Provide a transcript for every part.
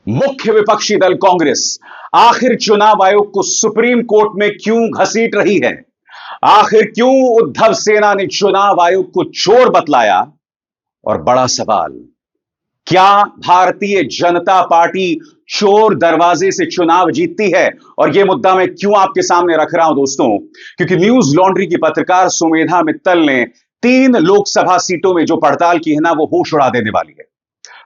मुख्य विपक्षी दल कांग्रेस आखिर चुनाव आयोग को सुप्रीम कोर्ट में क्यों घसीट रही है? आखिर क्यों उद्धव सेना ने चुनाव आयोग को चोर बतलाया? और बड़ा सवाल, क्या भारतीय जनता पार्टी चोर दरवाजे से चुनाव जीतती है? और यह मुद्दा मैं क्यों आपके सामने रख रहा हूं दोस्तों, क्योंकि न्यूज लॉन्ड्री की पत्रकार सुमेधा मित्तल ने 3 लोकसभा सीटों में जो पड़ताल की है ना, वो होश उड़ा देने वाली है।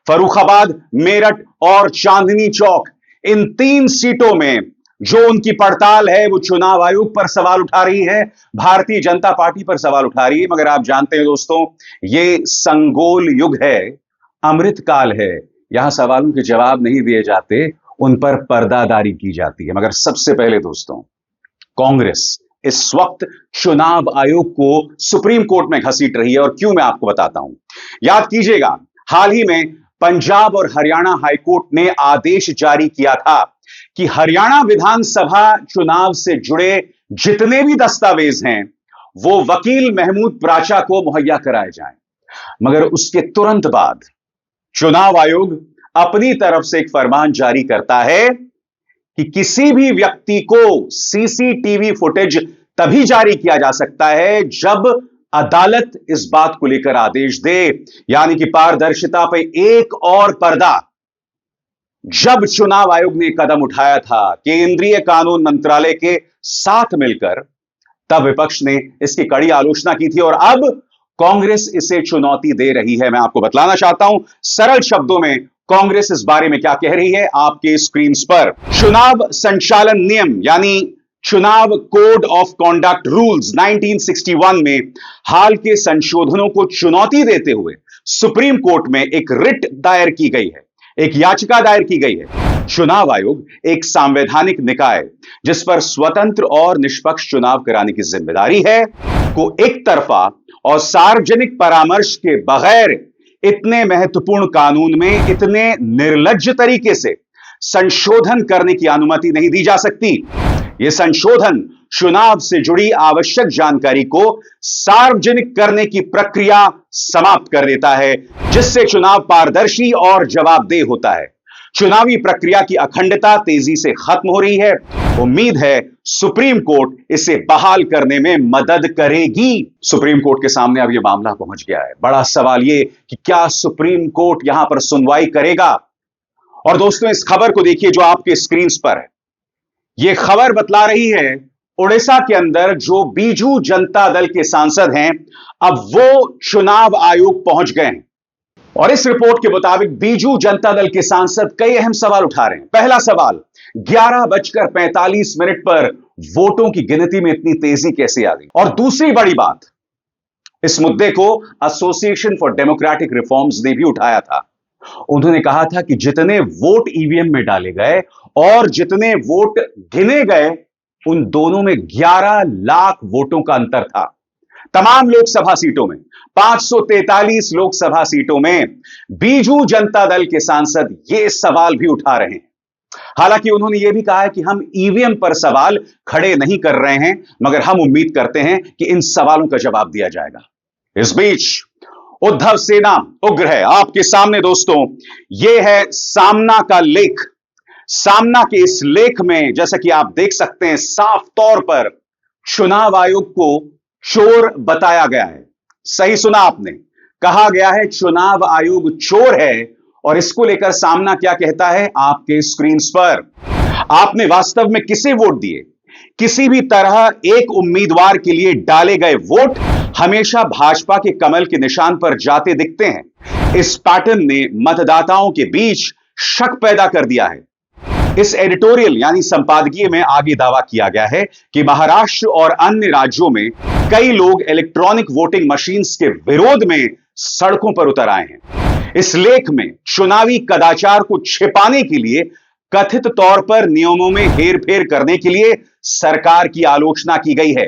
फर्रुखाबाद, मेरठ और चांदनी चौक, इन 3 सीटों में जो उनकी पड़ताल है वो चुनाव आयोग पर सवाल उठा रही है, भारतीय जनता पार्टी पर सवाल उठा रही है। मगर आप जानते हैं दोस्तों, ये संगोल युग है, अमृतकाल है। यहां सवालों के जवाब नहीं दिए जाते, उन पर पर्दादारी की जाती है। मगर सबसे पहले दोस्तों, कांग्रेस इस वक्त चुनाव आयोग को सुप्रीम कोर्ट में घसीट रही है, और क्यों मैं आपको बताता हूं। याद कीजिएगा, हाल ही में पंजाब और हरियाणा हाईकोर्ट ने आदेश जारी किया था कि हरियाणा विधानसभा चुनाव से जुड़े जितने भी दस्तावेज हैं वो वकील महमूद प्राचा को मुहैया कराए जाएं। मगर उसके तुरंत बाद चुनाव आयोग अपनी तरफ से एक फरमान जारी करता है कि किसी भी व्यक्ति को सीसीटीवी फुटेज तभी जारी किया जा सकता है जब अदालत इस बात को लेकर आदेश दे, यानी कि पारदर्शिता पे एक और पर्दा। जब चुनाव आयोग ने कदम उठाया था केंद्रीय कानून मंत्रालय के साथ मिलकर, तब विपक्ष ने इसकी कड़ी आलोचना की थी, और अब कांग्रेस इसे चुनौती दे रही है। मैं आपको बतलाना चाहता हूं सरल शब्दों में कांग्रेस इस बारे में क्या कह रही है, आपके स्क्रीन पर। चुनाव संचालन नियम यानी चुनाव कोड ऑफ कॉन्डक्ट रूल्स 1961 में हाल के संशोधनों को चुनौती देते हुए सुप्रीम कोर्ट में एक रिट दायर की गई है, एक याचिका दायर की गई है। चुनाव आयोग एक संवैधानिक निकाय जिस पर स्वतंत्र और निष्पक्ष चुनाव कराने की जिम्मेदारी है, को एक तरफा और सार्वजनिक परामर्श के बगैर इतने महत्वपूर्ण कानून में इतने निर्लज्ज तरीके से संशोधन करने की अनुमति नहीं दी जा सकती। यह संशोधन चुनाव से जुड़ी आवश्यक जानकारी को सार्वजनिक करने की प्रक्रिया समाप्त कर देता है, जिससे चुनाव पारदर्शी और जवाबदेह होता है। चुनावी प्रक्रिया की अखंडता तेजी से खत्म हो रही है। उम्मीद है सुप्रीम कोर्ट इसे बहाल करने में मदद करेगी। सुप्रीम कोर्ट के सामने अब यह मामला पहुंच गया है। बड़ा सवाल यह कि क्या सुप्रीम कोर्ट यहां पर सुनवाई करेगा? और दोस्तों, इस खबर को देखिए जो आपके स्क्रीन पर है। यह खबर बतला रही है उड़ीसा के अंदर जो बीजू जनता दल के सांसद हैं, अब वो चुनाव आयोग पहुंच गए हैं। और इस रिपोर्ट के मुताबिक बीजू जनता दल के सांसद कई अहम सवाल उठा रहे हैं। पहला सवाल, 11:45 पर वोटों की गिनती में इतनी तेजी कैसे आ गई? और दूसरी बड़ी बात, इस मुद्दे को एसोसिएशन फॉर डेमोक्रेटिक रिफॉर्म्स ने भी उठाया था। उन्होंने कहा था कि जितने वोट ईवीएम में डाले गए और जितने वोट गिने गए, उन दोनों में 11 लाख वोटों का अंतर था। तमाम लोकसभा सीटों में, 543 लोकसभा सीटों में बीजू जनता दल के सांसद ये सवाल भी उठा रहे हैं। हालांकि उन्होंने यह भी कहा है कि हम ईवीएम पर सवाल खड़े नहीं कर रहे हैं, मगर हम उम्मीद करते हैं कि इन सवालों का जवाब दिया जाएगा। इस बीच उद्धव सेना उग्र है। आपके सामने दोस्तों यह है सामना का लेख। सामना के इस लेख में जैसा कि आप देख सकते हैं, साफ तौर पर चुनाव आयोग को चोर बताया गया है। सही सुना आपने, कहा गया है चुनाव आयोग चोर है। और इसको लेकर सामना क्या कहता है, आपके स्क्रीन पर। आपने वास्तव में किसे वोट दिए? किसी भी तरह एक उम्मीदवार के लिए डाले गए वोट हमेशा भाजपा के कमल के निशान पर जाते दिखते हैं। इस पैटर्न ने मतदाताओं के बीच शक पैदा कर दिया है। इस एडिटोरियल यानी संपादकीय में आगे दावा किया गया है कि महाराष्ट्र और अन्य राज्यों में कई लोग इलेक्ट्रॉनिक वोटिंग मशीन्स के विरोध में सड़कों पर उतर आए हैं। इस लेख में चुनावी कदाचार को छिपाने के लिए, कथित तौर पर नियमों में हेरफेर करने के लिए सरकार की आलोचना की गई है।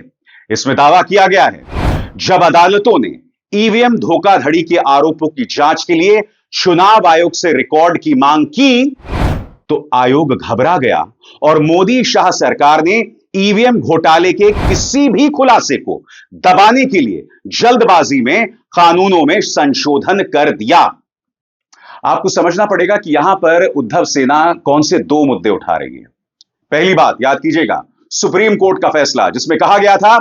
इसमें दावा किया गया है जब अदालतों ने ईवीएम धोखाधड़ी के आरोपों की जांच के लिए चुनाव आयोग से रिकॉर्ड की मांग की, तो आयोग घबरा गया और मोदी शाह सरकार ने ईवीएम घोटाले के किसी भी खुलासे को दबाने के लिए जल्दबाजी में कानूनों में संशोधन कर दिया। आपको समझना पड़ेगा कि यहां पर उद्धव सेना कौन से दो मुद्दे उठा रही है। पहली बात याद कीजिएगा, सुप्रीम कोर्ट का फैसला जिसमें कहा गया था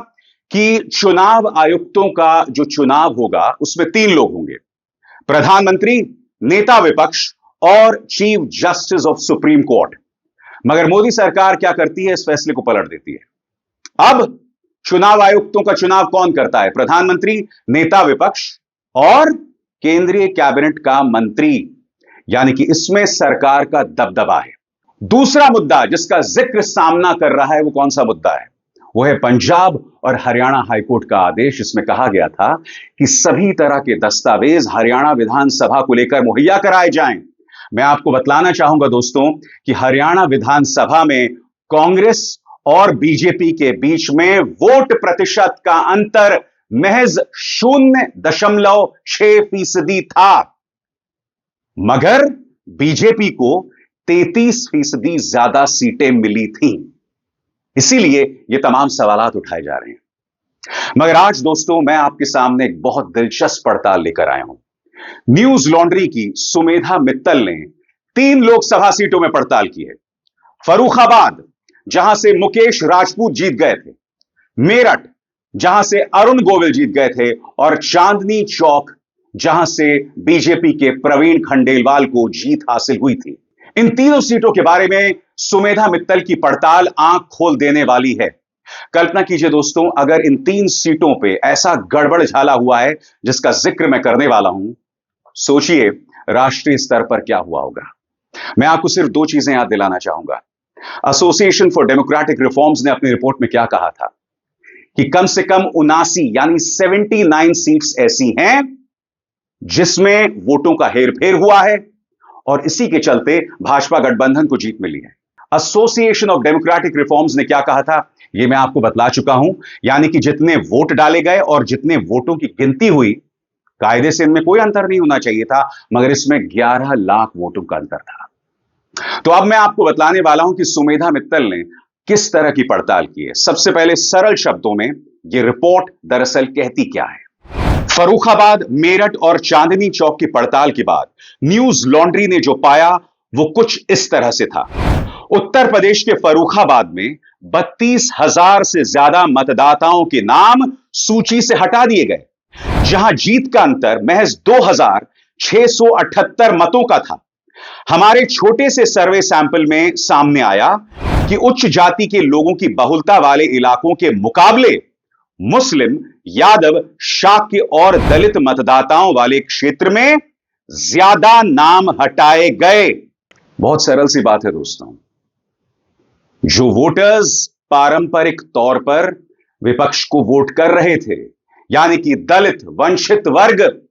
कि चुनाव आयुक्तों का जो चुनाव होगा उसमें 3 लोग होंगे, प्रधानमंत्री, नेता विपक्ष और chief justice of supreme court. मगर मोदी सरकार क्या करती है, इस फैसले को पलट देती है। अब चुनाव आयुक्तों का चुनाव कौन करता है? प्रधानमंत्री, नेता विपक्ष और केंद्रीय कैबिनेट का मंत्री, यानी कि इसमें सरकार का दबदबा है। दूसरा मुद्दा जिसका जिक्र सामना कर रहा है वो कौन सा मुद्दा है? वो है पंजाब और हरियाणा हाईकोर्ट का आदेश, जिसमें कहा गया था कि सभी तरह के दस्तावेज हरियाणा विधानसभा को लेकर मुहैया कराए जाएं। मैं आपको बतलाना चाहूंगा दोस्तों कि हरियाणा विधानसभा में कांग्रेस और बीजेपी के बीच में वोट प्रतिशत का अंतर महज 0.6% था, मगर बीजेपी को 33% ज्यादा सीटें मिली थीं। इसीलिए ये तमाम सवालात उठाए जा रहे हैं। मगर आज दोस्तों मैं आपके सामने एक बहुत दिलचस्प पड़ताल लेकर आया हूं। न्यूज लॉन्ड्री की सुमेधा मित्तल ने 3 लोकसभा सीटों में पड़ताल की है। फर्रुखाबाद, जहां से मुकेश राजपूत जीत गए थे, मेरठ, जहां से अरुण गोविल जीत गए थे, और चांदनी चौक, जहां से बीजेपी के प्रवीण खंडेलवाल को जीत हासिल हुई थी। इन तीनों सीटों के बारे में सुमेधा मित्तल की पड़ताल आंख खोल देने वाली है। कल्पना कीजिए दोस्तों, अगर इन 3 सीटों पे ऐसा गड़बड़ झाला हुआ है जिसका जिक्र मैं करने वाला हूं, सोचिए राष्ट्रीय स्तर पर क्या हुआ होगा। मैं आपको सिर्फ 2 चीजें याद दिलाना चाहूंगा। एसोसिएशन फॉर डेमोक्रेटिक रिफॉर्म्स ने अपनी रिपोर्ट में क्या कहा था कि कम से कम 79 यानी 79 सीट्स ऐसी हैं जिसमें वोटों का हेरफेर हुआ है और इसी के चलते भाजपा गठबंधन को जीत मिली है। एसोसिएशन ऑफ डेमोक्रेटिक रिफॉर्म्स ने क्या कहा था यह मैं आपको बतला चुका हूं, यानी कि जितने वोट डाले गए और जितने वोटों की गिनती हुई, कायदे से इनमें कोई अंतर नहीं होना चाहिए था, मगर इसमें 11 लाख वोटों का अंतर था। तो अब मैं आपको बतलाने वाला हूं कि सुमेधा मित्तल ने किस तरह की पड़ताल की है। सबसे पहले सरल शब्दों में यह रिपोर्ट दरअसल कहती क्या है। फर्रुखाबाद, मेरठ और चांदनी चौक की पड़ताल के बाद न्यूज लॉन्ड्री ने जो पाया वो कुछ इस तरह से था। उत्तर प्रदेश के फर्रुखाबाद में 32,000 से ज्यादा मतदाताओं के नाम सूची से हटा दिए गए, जहां जीत का अंतर महज 2,678 मतों का था। हमारे छोटे से सर्वे सैंपल में सामने आया कि उच्च जाति के लोगों की बहुलता वाले इलाकों के मुकाबले मुस्लिम, यादव, शाक्य और दलित मतदाताओं वाले क्षेत्र में ज्यादा नाम हटाए गए। बहुत सरल सी बात है दोस्तों। जो वोटर्स पारंपरिक तौर पर विपक्ष को वोट कर रहे थे, यानी कि दलित, वंचित वर्ग,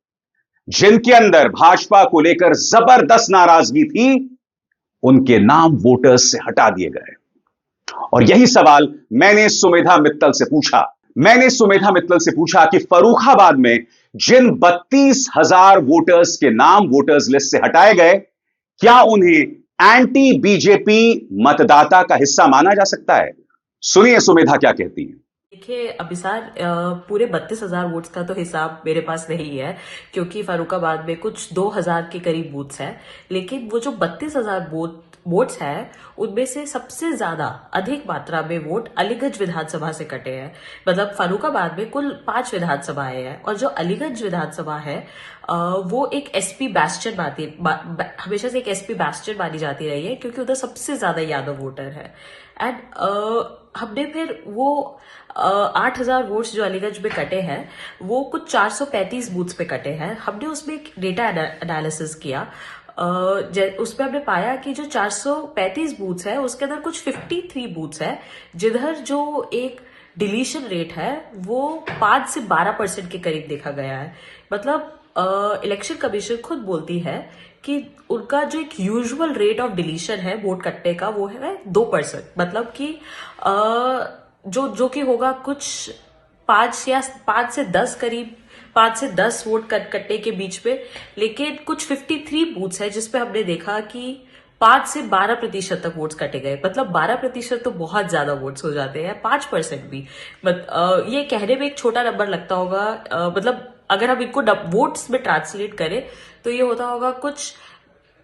जिनके अंदर भाजपा को लेकर जबरदस्त नाराजगी थी, उनके नाम वोटर्स से हटा दिए गए। और यही सवाल मैंने सुमेधा मित्तल से पूछा। मैंने सुमेधा मित्तल से पूछा कि फर्रुखाबाद में जिन 32,000 वोटर्स के नाम वोटर्स लिस्ट से हटाए गए, क्या उन्हें एंटी बीजेपी मतदाता का हिस्सा माना जा सकता है? सुनिए सुमेधा क्या कहती हैं। देखिए अभिसार, पूरे 32,000 वोट्स का तो हिसाब मेरे पास नहीं है, क्योंकि फर्रुखाबाद में कुछ 2,000 के करीब बूथ्स हैं। लेकिन वो जो 32,000 वोट्स है, उनमें से सबसे ज्यादा अधिक मात्रा में वोट अलीगंज विधानसभा से कटे हैं। मतलब फर्रुखाबाद में कुल 5 विधानसभाएं हैं, और जो अलीगंज विधानसभा है वो एक एसपी बैस्टियन हमेशा से एक एसपी बैस्टियन मानी जाती रही है, क्योंकि उधर सबसे ज्यादा यादव वोटर है। एंड हमने फिर वो 8,000 वोट्स जो अलीगंज में कटे हैं, वो कुछ 435 बूथ्स पे कटे हैं। हमने उसमें एक डेटा एनालिसिस किया। उसमें हमने पाया कि जो 435 बूथ्स है, उसके अंदर कुछ 53 बूथ्स है जिधर जो एक डिलीशन रेट है वो 5 से 12% के करीब देखा गया है। मतलब इलेक्शन कमीशन खुद बोलती है कि उनका जो एक यूजुअल रेट ऑफ डिलीशन है वोट कटने का, वो है 2%। मतलब कि जो कि होगा कुछ 5 से 10 करीब 5 से 10 वोट कटने के बीच में। लेकिन कुछ 53 बूथ्स है जिसपे हमने देखा कि 5 से 12% तक वोट्स कटे गए। मतलब 12% तो बहुत ज्यादा वोट्स हो जाते हैं, 5% भी। ये कहने में एक छोटा नंबर लगता होगा, मतलब अगर हम इनको वोट्स में ट्रांसलेट करें तो ये होता होगा कुछ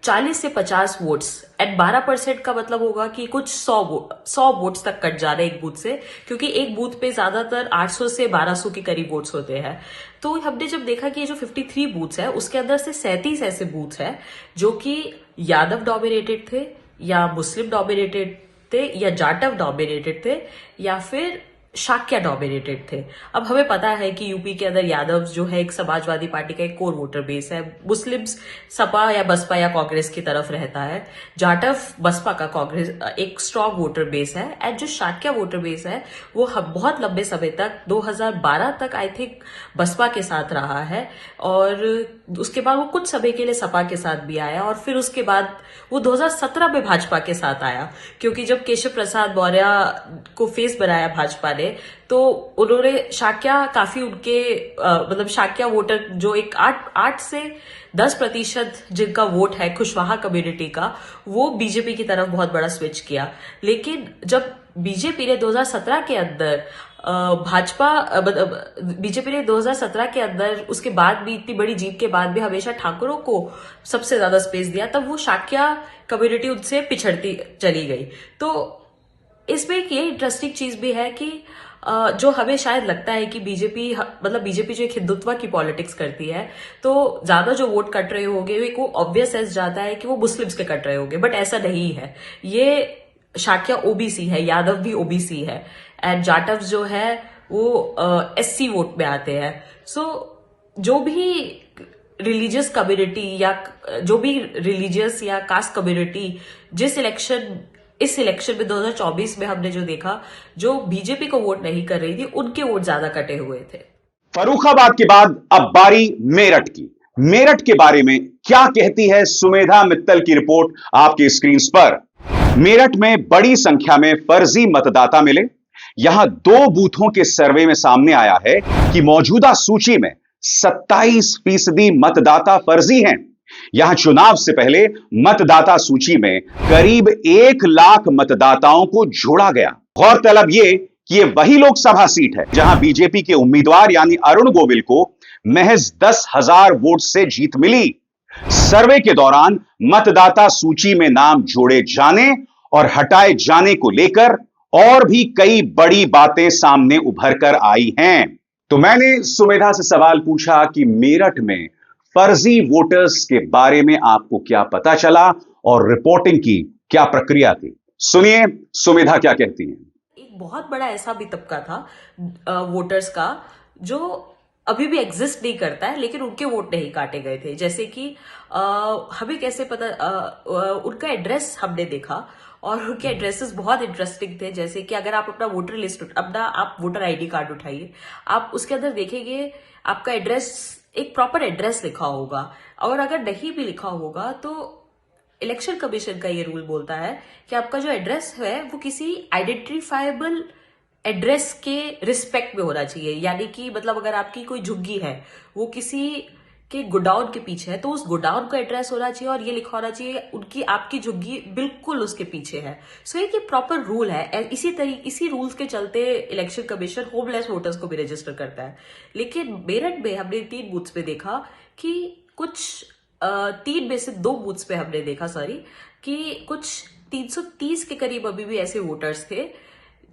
40 से 50 वोट्स एट 12% का मतलब होगा कि कुछ 100 वोट्स तक कट जा रहे हैं एक बूथ से, क्योंकि एक बूथ पे ज्यादातर 800 से 1200 के करीब वोट्स होते हैं। तो हमने जब देखा कि ये जो 53 बूथ्स है उसके अंदर से 37 ऐसे बूथ है जो कि यादव डोमिनेटेड थे, या मुस्लिम डोमिनेटेड थे, या जाटव डोमिनेटेड थे, या फिर शाक्या डोमिनेटेड थे। अब हमें पता है कि यूपी के अंदर यादव जो है एक समाजवादी पार्टी का एक कोर वोटर बेस है, मुस्लिम्स सपा या बसपा या कांग्रेस की तरफ रहता है, जाटव बसपा का कांग्रेस एक स्ट्रॉन्ग वोटर बेस है, एंड जो शाक्या वोटर बेस है वो बहुत लंबे समय तक 2012 तक आई थिंक बसपा के साथ रहा है, और उसके बाद वो कुछ समय के लिए सपा के साथ भी आया, और फिर उसके बाद वो 2017 में भाजपा के साथ आया, क्योंकि जब केशव प्रसाद मौर्य को फेस बनाया भाजपा ने तो उन्होंने शाक्या काफी उनके मतलब शाक्या वोटर जो एक 8 से 10% जिनका वोट है कुशवाहा कम्युनिटी का, वो बीजेपी की तरफ बहुत बड़ा स्विच किया। लेकिन जब बीजेपी ने 2017 के अंदर बीजेपी ने 2017 के अंदर उसके बाद भी इतनी बड़ी जीत के बाद भी हमेशा ठाकुरों को सबसे ज्यादा स्पेस दिया, तब वो शाक्या कम्युनिटी उनसे पिछड़ती चली गई। तो इसमें एक ये इंटरेस्टिंग चीज भी है कि जो हमें शायद लगता है कि बीजेपी जो एक हिंदुत्व की पॉलिटिक्स करती है, तो ज्यादा जो वोट कट रहे होंगे एक वो ऑब्वियस एस जाता है कि वो मुस्लिम्स के कट रहे होंगे, बट ऐसा नहीं है। ये शाक्या ओबीसी है, यादव भी ओबीसी है, एंड जाटव जो है वो एससी वोट में आते हैं। सो जो भी रिलीजियस कम्युनिटी या जो भी रिलीजियस या कास्ट कम्युनिटी इस इलेक्शन में 2024 में हमने जो देखा, जो बीजेपी को वोट नहीं कर रही थी, उनके वोट ज्यादा कटे हुए थे। फर्रुखाबाद के बाद अब बारी मेरठ की। मेरठ के बारे में क्या कहती है सुमेधा मित्तल की रिपोर्ट आपकी स्क्रीन पर। मेरठ में बड़ी संख्या में फर्जी मतदाता मिले। यहां 2 बूथों के सर्वे में सामने आया है कि मौजूदा सूची में 27% मतदाता फर्जी हैं। यहां चुनाव से पहले मतदाता सूची में करीब 1 लाख मतदाताओं को जोड़ा गया। गौरतलब यह कि यह वही लोकसभा सीट है जहां बीजेपी के उम्मीदवार यानी अरुण गोविल को महज 10,000 वोट से जीत मिली। सर्वे के दौरान मतदाता सूची में नाम जोड़े जाने और हटाए जाने को लेकर और भी कई बड़ी बातें सामने उभर कर आई हैं। तो मैंने सुमेधा से सवाल पूछा कि मेरठ में फर्जी वोटर्स के बारे में आपको क्या पता चला और रिपोर्टिंग की क्या प्रक्रिया थी। सुनिए सुमेधा क्या कहती हैं। एक बहुत बड़ा ऐसा भी तबका था वोटर्स का जो अभी भी एग्जिस्ट नहीं करता है, लेकिन उनके वोट नहीं काटे गए थे। जैसे कि हमें कैसे पता, उनका एड्रेस हमने देखा और उनके एड्रेसेस बहुत इंटरेस्टिंग थे। जैसे कि अगर आप अपना वोटर लिस्ट, आप वोटर आईडी कार्ड उठाइए, आप उसके अंदर देखेंगे आपका एड्रेस, एक प्रॉपर एड्रेस लिखा होगा, और अगर नहीं भी लिखा होगा तो इलेक्शन कमीशन का ये रूल बोलता है कि आपका जो एड्रेस है वो किसी आइडेंटिफाइबल एड्रेस के रिस्पेक्ट में होना चाहिए। यानी कि मतलब अगर आपकी कोई झुग्गी है वो किसी के गोडाउन के पीछे है, तो उस गोडाउन का एड्रेस होना चाहिए और ये लिखा होना चाहिए आपकी झुग्गी बिल्कुल उसके पीछे है। सो ये प्रॉपर रूल है। इसी रूल्स के चलते इलेक्शन कमीशन होमलेस वोटर्स को भी रजिस्टर करता है। लेकिन मेरठ में हमने 3 बूथ्स पे देखा कि कुछ 3 में से 2 बूथ्स पे हमने देखा कि कुछ 330 के करीब अभी भी ऐसे वोटर्स थे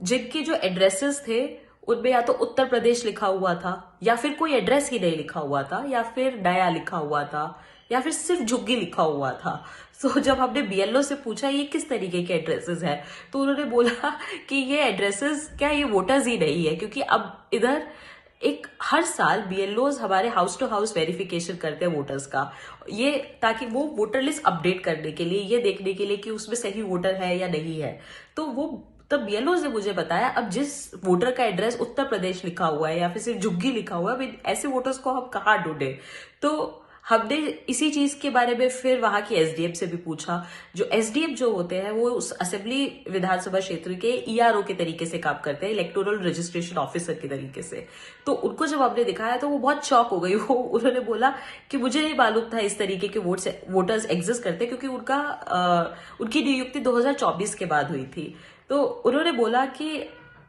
जिनके जो एड्रेसेस थे उनमें या तो उत्तर प्रदेश लिखा हुआ था, या फिर कोई एड्रेस ही नहीं लिखा हुआ था, या फिर नया लिखा हुआ था, या फिर सिर्फ झुग्गी लिखा हुआ था। तो जब हमने बीएलओ से पूछा ये किस तरीके के एड्रेसेस है, तो उन्होंने बोला कि ये एड्रेसेस क्या ये वोटर्स ही नहीं है, क्योंकि अब इधर एक हर साल बीएलओज हमारे हाउस टू हाउस वेरिफिकेशन करते हैं वोटर्स का, ये ताकि वो वोटर लिस्ट अपडेट करने के लिए, ये देखने के लिए कि उसमें सही वोटर है या नहीं है। तो वो तब बीएलओ ने मुझे बताया, अब जिस वोटर का एड्रेस उत्तर प्रदेश लिखा हुआ है या फिर सिर्फ झुग्गी लिखा हुआ है, ऐसे वोटर्स को हम कहाँ ढूंढे। तो हमने इसी चीज के बारे में फिर वहां की एसडीएम से भी पूछा। जो एसडीएम जो होते हैं वो उस असेंबली विधानसभा क्षेत्र के ईआरओ के तरीके से काम करते हैं, इलेक्टोरल रजिस्ट्रेशन ऑफिसर के तरीके से। तो उनको जब हमने दिखाया तो वो बहुत शॉक हो गई। उन्होंने बोला कि मुझे नहीं मालूम था इस तरीके के वोटर्स एग्जिस्ट करते, क्योंकि उनकी नियुक्ति 2024 के बाद हुई थी। तो उन्होंने बोला कि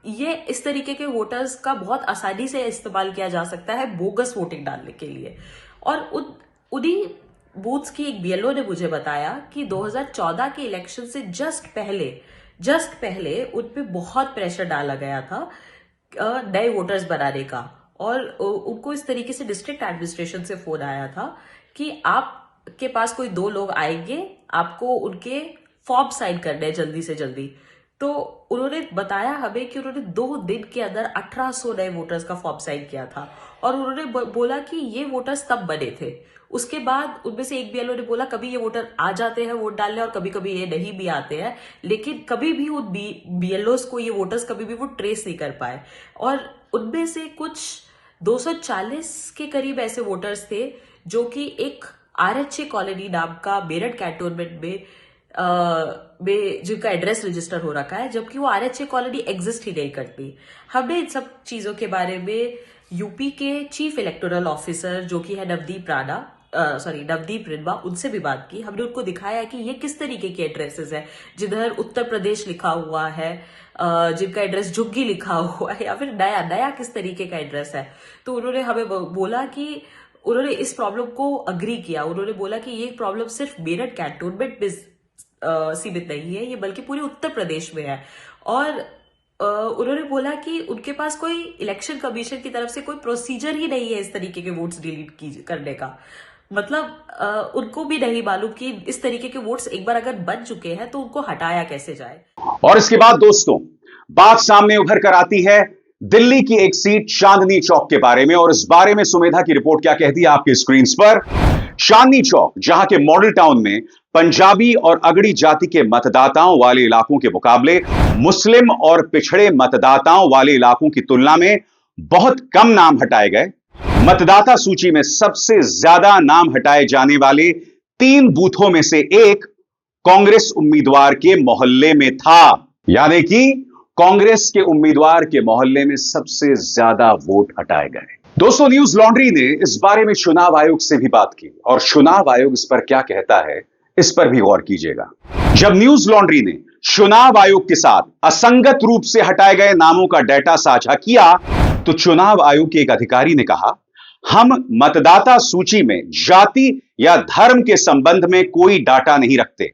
ये इस तरीके के वोटर्स का बहुत आसानी से इस्तेमाल किया जा सकता है बोगस वोटिंग डालने के लिए, और उन्हीं बूथ्स की एक बीएलओ ने मुझे बताया कि 2014 के इलेक्शन से जस्ट पहले उन पे बहुत प्रेशर डाला गया था नए वोटर्स बनाने का, और उनको इस तरीके से डिस्ट्रिक्ट एडमिनिस्ट्रेशन से फोन आया था कि आपके पास कोई 2 लोग आएंगे, आपको उनके फॉर्म साइन करने हैं जल्दी से जल्दी। तो उन्होंने बताया हमें कि उन्होंने 2 दिन के अंदर 1800 नए वोटर्स का फॉर्म साइन किया था, और उन्होंने बोला कि ये वोटर्स तब बने थे। उसके बाद उनमें से एक बीएलओ ने बोला कभी ये वोटर आ जाते हैं वोट डालने और कभी कभी ये नहीं भी आते हैं, लेकिन कभी भी उन बीएलओस को ये वोटर्स कभी भी वो ट्रेस नहीं कर पाए। और उनमें से कुछ 240 के करीब ऐसे वोटर्स थे जो कि एक आरएचए कॉलोनी नाम का मेरठ कैंटोनमेंट में जिनका एड्रेस रजिस्टर हो रखा है, जबकि वो आरएचए कॉलोनी एग्जिस्ट ही नहीं करती। हमने इन सब चीजों के बारे में यूपी के चीफ इलेक्टोरल ऑफिसर जो कि है नवदीप रिंबा, उनसे भी बात की। हमने उनको दिखाया कि ये किस तरीके के एड्रेसेस है, जिधर उत्तर प्रदेश लिखा हुआ है, जिनका एड्रेस झुग्गी लिखा हुआ है, या फिर नया किस तरीके का एड्रेस है। तो उन्होंने हमें बोला कि उन्होंने इस प्रॉब्लम को अग्री किया। उन्होंने बोला कि ये प्रॉब्लम सिर्फ मेरठ कैंटोनमेंट में सीमित नहीं है, ये बल्कि पूरे उत्तर प्रदेश में है। और उन्होंने बोला कि उनके पास कोई इलेक्शन कमीशन की तरफ से कोई प्रोसीजर ही नहीं है इस तरीके के वोट्स डिलीट करने का। मतलब उनको भी नहीं मालूम कि इस तरीके के वोट्स एक बार अगर बन चुके हैं तो उनको हटाया कैसे जाए। और इसके बाद दोस्तों बात सामने उभर कर आती है दिल्ली की एक सीट चांदनी चौक के बारे में, और इस बारे में सुमेधा की रिपोर्ट क्या कहती है आपके स्क्रीन पर। चांदनी चौक, जहां के मॉडल टाउन में पंजाबी और अगड़ी जाति के मतदाताओं वाले इलाकों के मुकाबले मुस्लिम और पिछड़े मतदाताओं वाले इलाकों की तुलना में बहुत कम नाम हटाए गए। मतदाता सूची में सबसे ज्यादा नाम हटाए जाने वाले 3 बूथों में से एक कांग्रेस उम्मीदवार के मोहल्ले में था, यानी कि कांग्रेस के उम्मीदवार के मोहल्ले में सबसे ज्यादा वोट हटाए गए। दोस्तों, न्यूज लॉन्ड्री ने इस बारे में चुनाव आयोग से भी बात की, और चुनाव आयोग इस पर क्या कहता है इस पर भी गौर कीजिएगा। जब न्यूज लॉन्ड्री ने चुनाव आयोग के साथ असंगत रूप से हटाए गए नामों का डेटा साझा किया, तो चुनाव आयोग के एक अधिकारी ने कहा, हम मतदाता सूची में जाति या धर्म के संबंध में कोई डाटा नहीं रखते।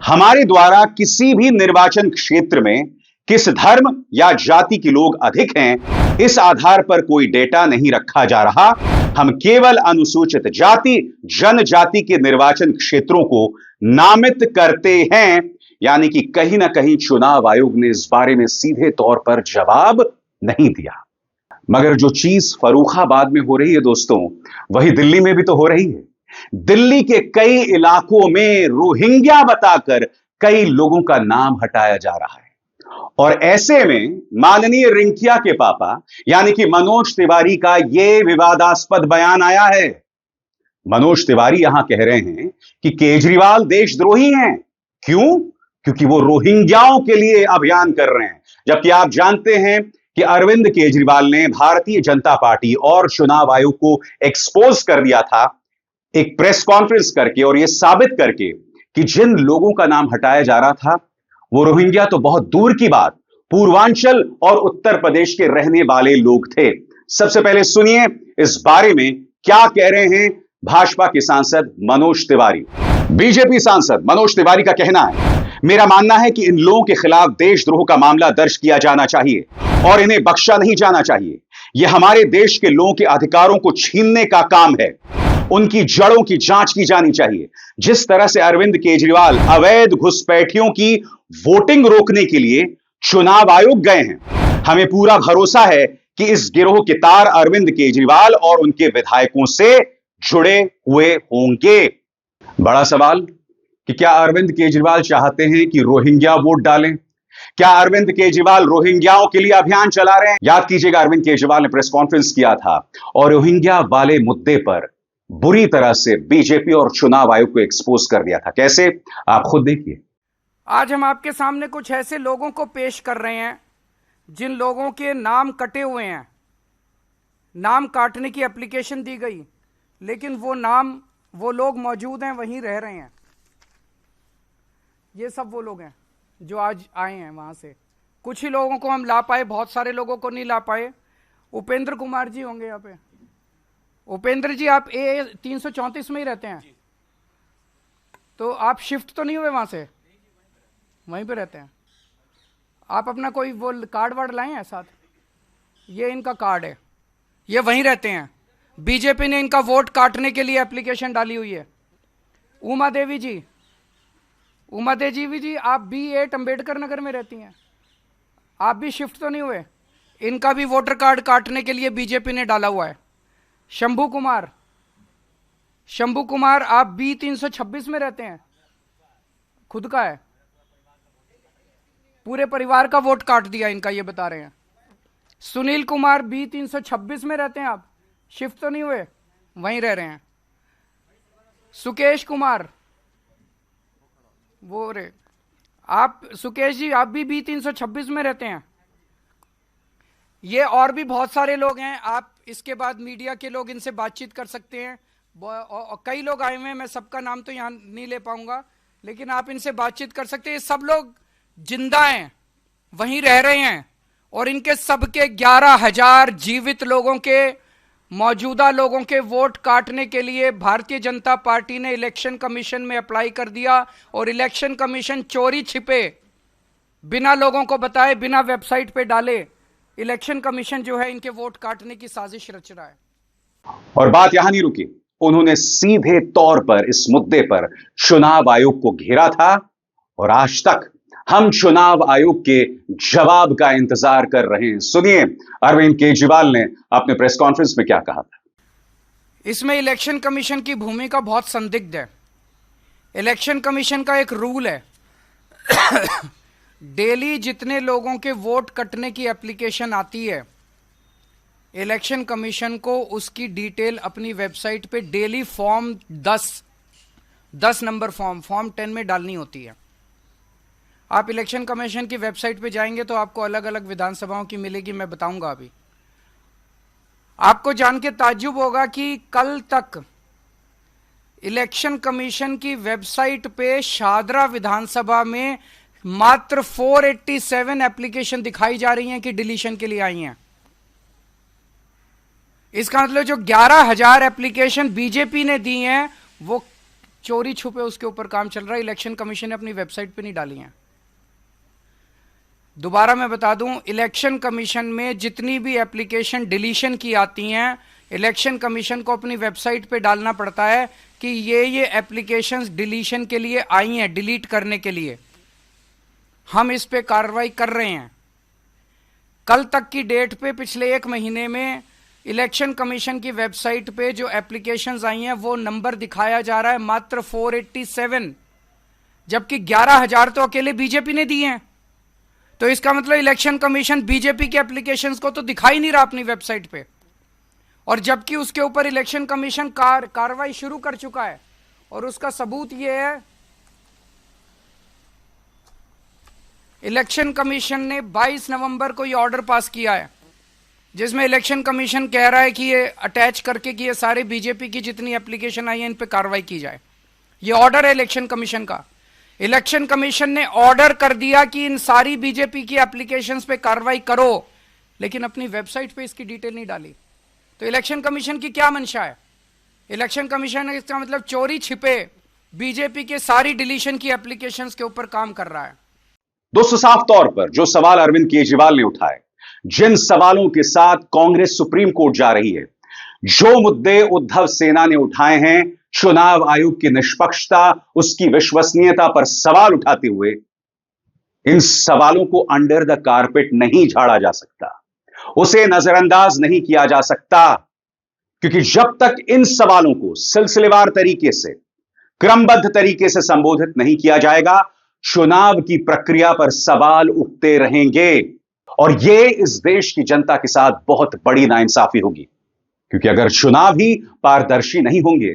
हमारे द्वारा किसी भी निर्वाचन क्षेत्र में किस धर्म या जाति के लोग अधिक हैं, इस आधार पर कोई डेटा नहीं रखा जा रहा। हम केवल अनुसूचित जाति जनजाति के निर्वाचन क्षेत्रों को नामित करते हैं। यानी कि कहीं ना कहीं चुनाव आयोग ने इस बारे में सीधे तौर पर जवाब नहीं दिया। मगर जो चीज फर्रुखाबाद में हो रही है दोस्तों, वही दिल्ली में भी तो हो रही है। दिल्ली के कई इलाकों में रोहिंग्या बताकर कई लोगों का नाम हटाया जा रहा है, और ऐसे में माननीय रिंकिया के पापा यानी कि मनोज तिवारी का यह विवादास्पद बयान आया है। मनोज तिवारी यहां कह रहे हैं कि केजरीवाल देशद्रोही हैं। क्यों? क्योंकि वो रोहिंग्याओं के लिए अभियान कर रहे हैं, जबकि आप जानते हैं कि अरविंद केजरीवाल ने भारतीय जनता पार्टी और चुनाव आयोग को एक्सपोज कर दिया था एक प्रेस कॉन्फ्रेंस करके, और यह साबित करके कि जिन लोगों का नाम हटाया जा रहा था वो रोहिंग्या तो बहुत दूर की बात, पूर्वांचल और उत्तर प्रदेश के रहने वाले लोग थे। सबसे पहले सुनिए इस बारे में क्या कह रहे हैं भाजपा के सांसद मनोज तिवारी। बीजेपी सांसद मनोज तिवारी का कहना है, मेरा मानना है कि इन लोगों के खिलाफ देशद्रोह का मामला दर्ज किया जाना चाहिए और इन्हें बख्शा नहीं जाना चाहिए। यह हमारे देश के लोगों के अधिकारों को छीनने का काम है। उनकी जड़ों की जांच की जानी चाहिए। जिस तरह से अरविंद केजरीवाल अवैध घुसपैठियों की वोटिंग रोकने के लिए चुनाव आयोग गए हैं, हमें पूरा भरोसा है कि इस गिरोह के तार अरविंद केजरीवाल और उनके विधायकों से जुड़े हुए होंगे। बड़ा सवाल कि क्या अरविंद केजरीवाल चाहते हैं कि रोहिंग्या वोट डालें? क्या अरविंद केजरीवाल रोहिंग्याओं के लिए अभियान चला रहे हैं? याद कीजिएगा, अरविंद केजरीवाल ने प्रेस कॉन्फ्रेंस किया था और रोहिंग्या वाले मुद्दे पर बुरी तरह से बीजेपी और चुनाव आयोग को एक्सपोज कर दिया था। कैसे, आप खुद देखिए। आज हम आपके सामने कुछ ऐसे लोगों को पेश कर रहे हैं जिन लोगों के नाम कटे हुए हैं। नाम काटने की एप्लीकेशन दी गई, लेकिन वो लोग मौजूद हैं, वहीं रह रहे हैं। ये सब वो लोग हैं जो आज आए हैं वहां से। कुछ ही लोगों को हम ला पाए, बहुत सारे लोगों को नहीं ला पाए। उपेंद्र कुमार जी होंगे यहाँ पे। उपेंद्र जी, आप A 334 में ही रहते हैं? तो आप शिफ्ट तो नहीं हुए वहाँ से? वहीं पे रहते हैं आप? अपना कोई वो कार्ड वार्ड लाए हैं साथ? ये इनका कार्ड है, ये वहीं रहते हैं। बीजेपी ने इनका वोट काटने के लिए एप्लीकेशन डाली हुई है। उमा देवी जी, उमा देवी जी, आप B8 अम्बेडकर नगर में रहती हैं, आप भी शिफ्ट तो नहीं हुए? इनका भी वोटर कार्ड काटने के लिए बीजेपी ने डाला हुआ है। शंभू कुमार, आप B326 में रहते हैं, खुद का है, पूरे परिवार का वोट काट दिया इनका, ये बता रहे हैं। सुनील कुमार B326 में रहते हैं आप, शिफ्ट तो नहीं हुए, वहीं रह रहे हैं। सुकेश कुमार, वो रे आप, सुकेश जी आप भी B326 में रहते हैं। ये और भी बहुत सारे लोग हैं, आप इसके बाद मीडिया के लोग इनसे बातचीत कर सकते हैं। कई लोग आए हुए हैं, मैं सबका नाम तो यहाँ नहीं ले पाऊंगा, लेकिन आप इनसे बातचीत कर सकते हैं। सब लोग जिंदा हैं, वहीं रह रहे हैं, और इनके सबके 11,000 जीवित लोगों के, मौजूदा लोगों के वोट काटने के लिए भारतीय जनता पार्टी ने इलेक्शन कमीशन में अप्लाई कर दिया, और इलेक्शन कमीशन चोरी छिपे, बिना लोगों को बताए, बिना वेबसाइट पे डाले, इलेक्शन कमीशन जो है इनके वोट काटने की साजिश रच रहा है। और बात यहां नहीं रुकी, उन्होंने सीधे तौर पर इस मुद्दे पर चुनाव आयोग को घेरा था, और आज तक हम चुनाव आयोग के जवाब का इंतजार कर रहे हैं। सुनिए अरविंद केजरीवाल ने अपने प्रेस कॉन्फ्रेंस में क्या कहा था। इसमें इलेक्शन कमीशन की भूमिका बहुत संदिग्ध है। इलेक्शन कमीशन का एक रूल है डेली जितने लोगों के वोट कटने की एप्लीकेशन आती है, इलेक्शन कमीशन को उसकी डिटेल अपनी वेबसाइट पे डेली फॉर्म 10 नंबर फॉर्म 10 में डालनी होती है। आप इलेक्शन कमीशन की वेबसाइट पे जाएंगे तो आपको अलग अलग विधानसभाओं की मिलेगी, मैं बताऊंगा अभी। आपको जान के ताज्जुब होगा कि कल तक इलेक्शन कमीशन की वेबसाइट पे शादरा विधानसभा में मात्र 487 एप्लीकेशन दिखाई जा रही हैं कि डिलीशन के लिए आई हैं। इसका मतलब जो 11,000 एप्लीकेशन बीजेपी ने दी हैं वो चोरी छुपे उसके ऊपर काम चल रहा है, इलेक्शन कमीशन ने अपनी वेबसाइट पे नहीं डाली हैं। दोबारा मैं बता दूं, इलेक्शन कमीशन में जितनी भी एप्लीकेशन डिलीशन की आती हैं, इलेक्शन कमीशन को अपनी वेबसाइट पे डालना पड़ता है कि ये एप्लीकेशंस डिलीशन के लिए आई हैं, डिलीट करने के लिए हम इस पे कार्रवाई कर रहे हैं। कल तक की डेट पे पिछले 1 महीने में इलेक्शन कमीशन की वेबसाइट पे जो एप्लीकेशंस आई हैं वो नंबर दिखाया जा रहा है मात्र 487, जबकि 11,000 तो अकेले बीजेपी ने दिए हैं। तो इसका मतलब इलेक्शन कमीशन बीजेपी के एप्लीकेशंस को तो दिखाई नहीं रहा अपनी वेबसाइट पे, और जबकि उसके ऊपर इलेक्शन कमीशन कार्रवाई शुरू कर चुका है। और उसका सबूत यह है, इलेक्शन कमीशन ने 22 नवंबर को यह ऑर्डर पास किया है जिसमें इलेक्शन कमीशन कह रहा है कि ये अटैच करके कि ये सारे बीजेपी की जितनी एप्लीकेशन आई है इन पे कार्रवाई की जाए। ये ऑर्डर है इलेक्शन कमीशन का। इलेक्शन कमीशन ने ऑर्डर कर दिया कि इन सारी बीजेपी की एप्लीकेशंस पे कार्रवाई करो, लेकिन अपनी वेबसाइट पे इसकी डिटेल नहीं डाली। तो इलेक्शन कमीशन की क्या मंशा है? इलेक्शन कमीशन इसका मतलब चोरी छिपे बीजेपी के सारी डिलीशन की एप्लीकेशंस के ऊपर काम कर रहा है। दोस्तों, साफ तौर पर जो सवाल अरविंद केजरीवाल ने उठाए, जिन सवालों के साथ कांग्रेस सुप्रीम कोर्ट जा रही है, जो मुद्दे उद्धव सेना ने उठाए हैं, चुनाव आयोग की निष्पक्षता, उसकी विश्वसनीयता पर सवाल उठाते हुए, इन सवालों को अंडर द कारपेट नहीं झाड़ा जा सकता, उसे नजरअंदाज नहीं किया जा सकता, क्योंकि जब तक इन सवालों को सिलसिलेवार तरीके से, क्रमबद्ध तरीके से संबोधित नहीं किया जाएगा, चुनाव की प्रक्रिया पर सवाल उठते रहेंगे। और यह इस देश की जनता के साथ बहुत बड़ी नाइंसाफी होगी, क्योंकि अगर चुनाव ही पारदर्शी नहीं होंगे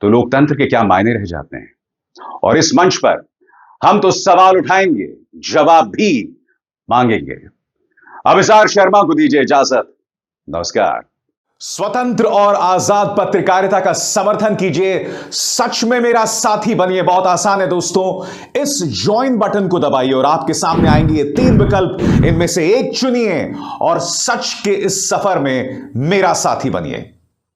तो लोकतंत्र के क्या मायने रह जाते हैं। और इस मंच पर हम तो सवाल उठाएंगे, जवाब भी मांगेंगे। अभिसार शर्मा को दीजिए इजाजत। नमस्कार। स्वतंत्र और आजाद पत्रकारिता का समर्थन कीजिए, सच में मेरा साथी बनिए। बहुत आसान है दोस्तों, इस ज्वाइन बटन को दबाइए और आपके सामने आएंगे ये 3 विकल्प, इनमें से एक चुनिए और सच के इस सफर में मेरा साथी बनिए।